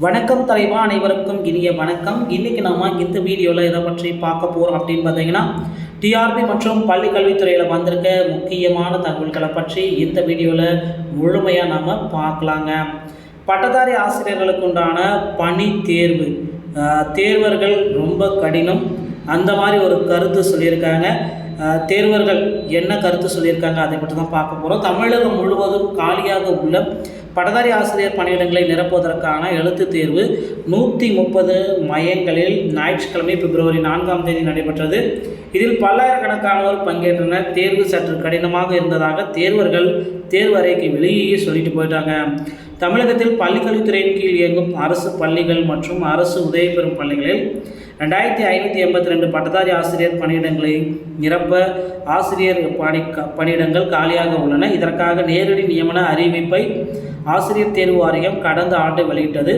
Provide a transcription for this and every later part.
வணக்கம் தலைவா, அனைவருக்கும் இனிய வணக்கம். இன்றைக்கி நம்ம இந்த வீடியோவில் இதை பற்றி பார்க்க போகிறோம் அப்படின்னு பார்த்தீங்கன்னா, டிஆர்பி மற்றும் பள்ளி கல்வித்துறையில் வந்திருக்க முக்கியமான தகவல்களை பற்றி இந்த வீடியோவில் முழுமையாக நாம் பார்க்கலாங்க. பட்டதாரி ஆசிரியர்களுக்கு உண்டான பணி தேர்வு தேர்வர்கள் ரொம்ப கடினம், அந்த மாதிரி ஒரு கருத்து சொல்லியிருக்காங்க. தேர்வர்கள் என்ன கருத்து சொல்லியிருக்காங்க அதை பற்றி தான் பார்க்க போகிறோம். தமிழகம் முழுவதும் காலியாக உள்ள பட்டதாரி ஆசிரியர் பணியிடங்களை நிரப்புவதற்கான எழுத்து தேர்வு 130 மையங்களில் ஞாயிற்றுக்கிழமை பிப்ரவரி 4 நடைபெற்றது. இதில் பல்லாயிரக்கணக்கானோர் பங்கேற்றனர். தேர்வு சற்று கடினமாக இருந்ததாக தேர்வர்கள் தேர்வு அறைக்கு வெளியே சொல்லிட்டு போயிட்டாங்க. தமிழகத்தில் பள்ளிக்கல்வித்துறையின் கீழ் இயங்கும் அரசு பள்ளிகள் மற்றும் அரசு உதவி பெறும் பள்ளிகளில் 2582 பட்டதாரி ஆசிரியர் பணியிடங்களை நிரப்ப ஆசிரியர் பணியிடங்கள் காலியாக உள்ளன. இதற்காக நேரடி நியமன அறிவிப்பை ஆசிரியர் தேர்வு வாரியம் கடந்த ஆண்டு வெளியிட்டது.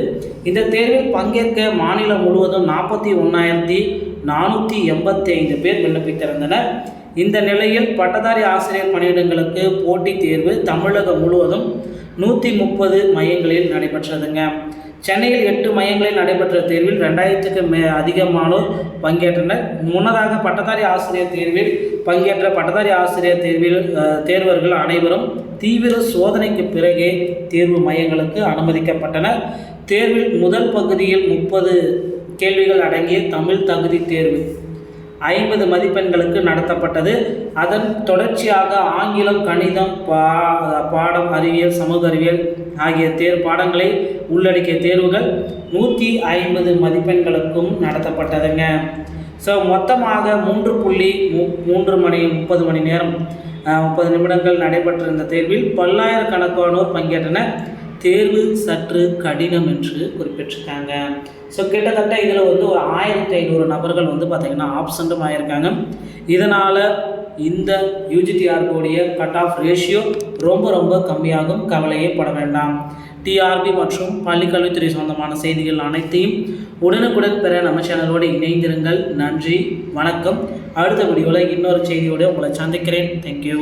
இந்த தேர்வில் பங்கேற்க மாநிலம் முழுவதும் 41,485 பேர் விண்ணப்பித்திருந்தனர். இந்த நிலையில் பட்டதாரி ஆசிரியர் பணியிடங்களுக்கு போட்டித் தேர்வு தமிழகம் முழுவதும் 130 மையங்களில் நடைபெற்றதுங்க. சென்னையில் 8 மையங்களில் நடைபெற்ற தேர்வில் 2000க்கும் அதிகமானோர் பங்கேற்றனர். முன்னதாக பட்டதாரி ஆசிரியர் தேர்வில் பங்கேற்ற பட்டதாரி ஆசிரியர் தேர்வர்கள் அனைவரும் தீவிர சோதனைக்கு பிறகே தேர்வு மையங்களுக்கு அனுமதிக்கப்பட்டனர். தேர்வில் முதல் பகுதியில் 30 கேள்விகள் அடங்கிய தமிழ் தகுதி தேர்வு 50 மதிப்பெண்களுக்கு நடத்தப்பட்டது. அதன் தொடர்ச்சியாக ஆங்கிலம், கணிதம், பாடம், அறிவியல், சமூக அறிவியல் ஆகிய பாடங்களை உள்ளடக்கிய தேர்வுகள் 150 மதிப்பெண்களுக்கும் நடத்தப்பட்டதுங்க. ஸோ மொத்தமாக 3.30 மணி நேரம் 30 நிமிடங்கள் நடைபெற்றிருந்த தேர்வில் பல்லாயிரக்கணக்கானோர் பங்கேற்றனர். தேர்வு சற்று கடினம் என்று குறிப்பிட்டிருக்காங்க. ஸோ கிட்டத்தட்ட இதில் ஒரு 1500 நபர்கள் பார்த்திங்கன்னா ஆப்சண்ட்டும் ஆகியிருக்காங்க. இதனால் இந்த யூஜிடிஆர்பியோடைய கட் ஆஃப் ரேஷியோ ரொம்ப கம்மியாகும். கவலையே பட வேண்டாம். டிஆர்பி மற்றும் பள்ளிக்கல்வித்துறை சொந்தமான செய்திகள் அனைத்தையும் உடனுக்குடன் பெற நம்ம சேனலோடு இணைந்திருங்கள். நன்றி, வணக்கம். அடுத்த வீடியோவில் இன்னொரு செய்தியோடு உங்களை சந்திக்கிறேன். தேங்க்யூ.